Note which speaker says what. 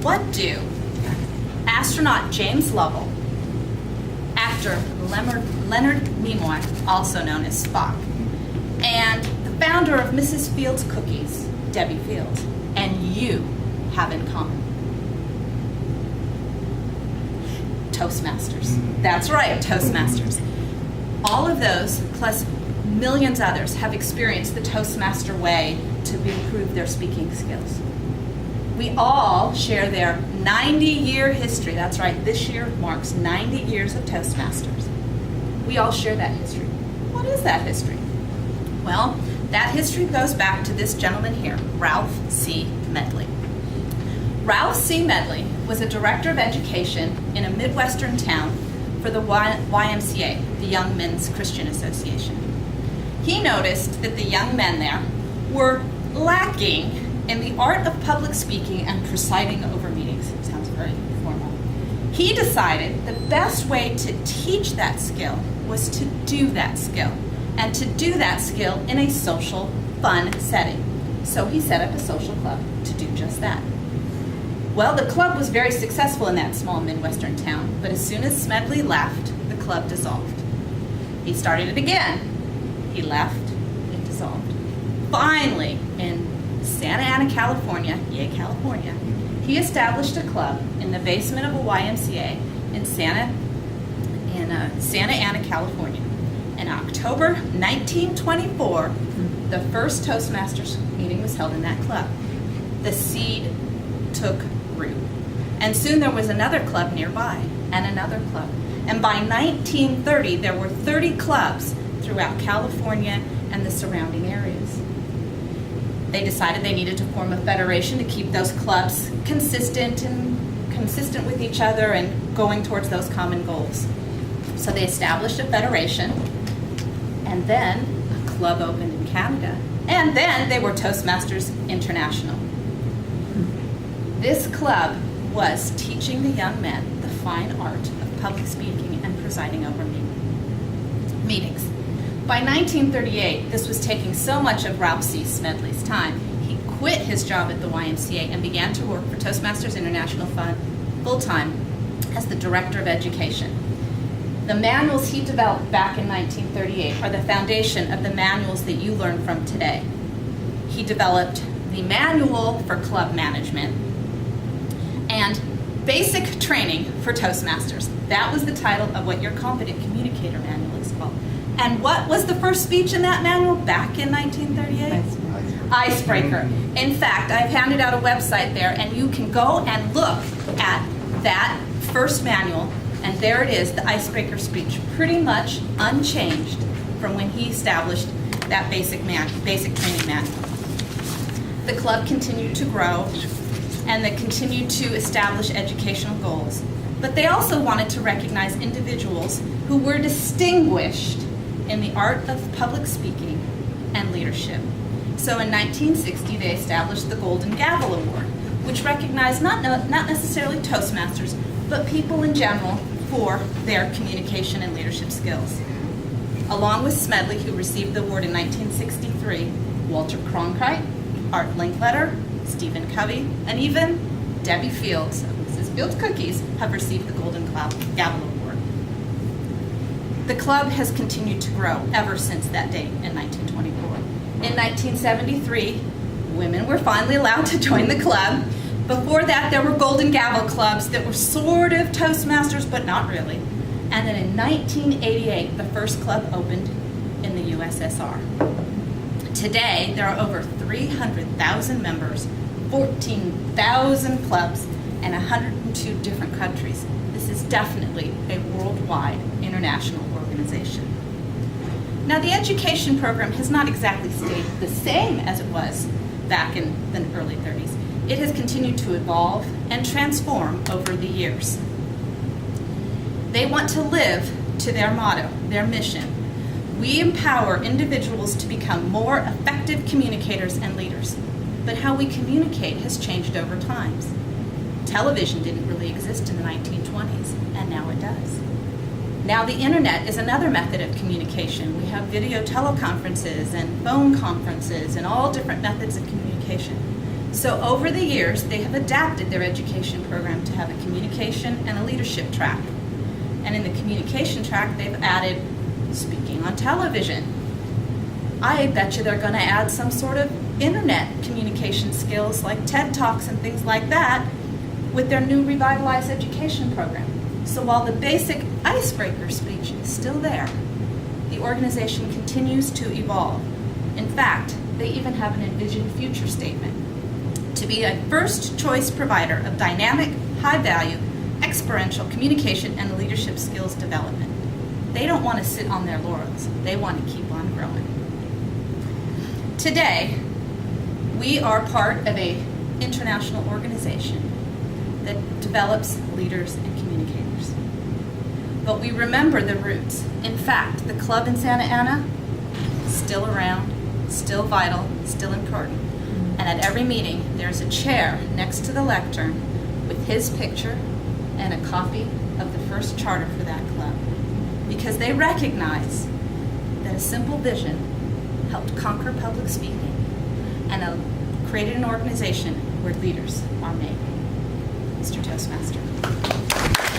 Speaker 1: What do astronaut James Lovell, actor Leonard Nimoy, also known as Spock, and the founder of Mrs. Fields Cookies, Debbie Fields, and you have in common? Toastmasters. That's right, Toastmasters. All of those, plus millions others, have experienced the Toastmaster way to improve their speaking skills. We all share their 90-year history. That's right, this year marks 90 years of Toastmasters. We all share that history. What is that history? Well, that history goes back to this gentleman here, Ralph C. Medley. Ralph C. Medley was a director of education in a Midwestern town for the YMCA, the Young Men's Christian Association. He noticed that the young men there were lacking in the art of public speaking and presiding over meetings. It sounds very formal. He decided the best way to teach that skill was to do that skill, and to do that skill in a social, fun setting. So he set up a social club to do just that. Well, the club was very successful in that small Midwestern town, but as soon as Smedley left, the club dissolved. He started it again. He left, it dissolved. Finally, in Santa Ana, California, yay California, he established a club in the basement of a YMCA in Santa Ana, California. In October 1924, the first Toastmasters meeting was held in that club. The seed took root. And soon there was another club nearby, and another club. And by 1930, there were 30 clubs throughout California and the surrounding areas. They decided they needed to form a federation to keep those clubs consistent with each other and going towards those common goals. So they established a federation, and then a club opened in Canada, and then they were Toastmasters International. This club was teaching the young men the fine art of public speaking and presiding over meetings. By 1938, this was taking so much of Ralph C. Smedley's time, he quit his job at the YMCA and began to work for Toastmasters International full-time as the director of education. The manuals he developed back in 1938 are the foundation of the manuals that you learn from today. He developed the manual for club management and basic training for Toastmasters. That was the title of what your Competent Communicator Manual is called. And what was the first speech in that manual back in 1938? Icebreaker. In fact, I've handed out a website there, and you can go and look at that first manual, and there it is, the icebreaker speech, pretty much unchanged from when he established that basic training manual. The club continued to grow, and they continued to establish educational goals. But they also wanted to recognize individuals who were distinguished in the art of public speaking and leadership. So in 1960, they established the Golden Gavel Award, which recognized not necessarily Toastmasters, but people in general for their communication and leadership skills. Along with Smedley, who received the award in 1963, Walter Cronkite, Art Linkletter, Stephen Covey, and even Debbie Fields of Mrs. Fields Cookies have received the Golden Gavel Award. The club has continued to grow ever since that date in 1924. In 1973, women were finally allowed to join the club. Before that, there were Golden Gavel clubs that were sort of Toastmasters, but not really. And then in 1988, the first club opened in the USSR. Today, there are over 300,000 members, 14,000 clubs, and 102 different countries. This is definitely a worldwide international organization. Now, the education program has not exactly stayed the same as it was back in the early 30s. It has continued to evolve and transform over the years. They want to live to their motto, their mission. We empower individuals to become more effective communicators and leaders. But how we communicate has changed over time. Television didn't really exist in the 1920s, and now it does. Now the internet is another method of communication. We have video teleconferences and phone conferences and all different methods of communication. So over the years, they have adapted their education program to have a communication and a leadership track. And in the communication track, they've added speaking on television. I bet you they're going to add some sort of internet communication skills like TED Talks and things like that with their new revitalized education program. So while the basic icebreaker speech is still there, the organization continues to evolve. In fact, they even have an envisioned future statement to be a first choice provider of dynamic, high value, experiential communication and leadership skills development. They don't want to sit on their laurels. They want to keep on growing. Today, we are part of an international organization that develops leaders and communicators. But we remember the roots. In fact, the club in Santa Ana, still around, still vital, still important. And at every meeting, there's a chair next to the lectern with his picture and a copy of the first charter for that club. Because they recognize that a simple vision helped conquer public speaking and created an organization where leaders are made. Mr. Toastmaster.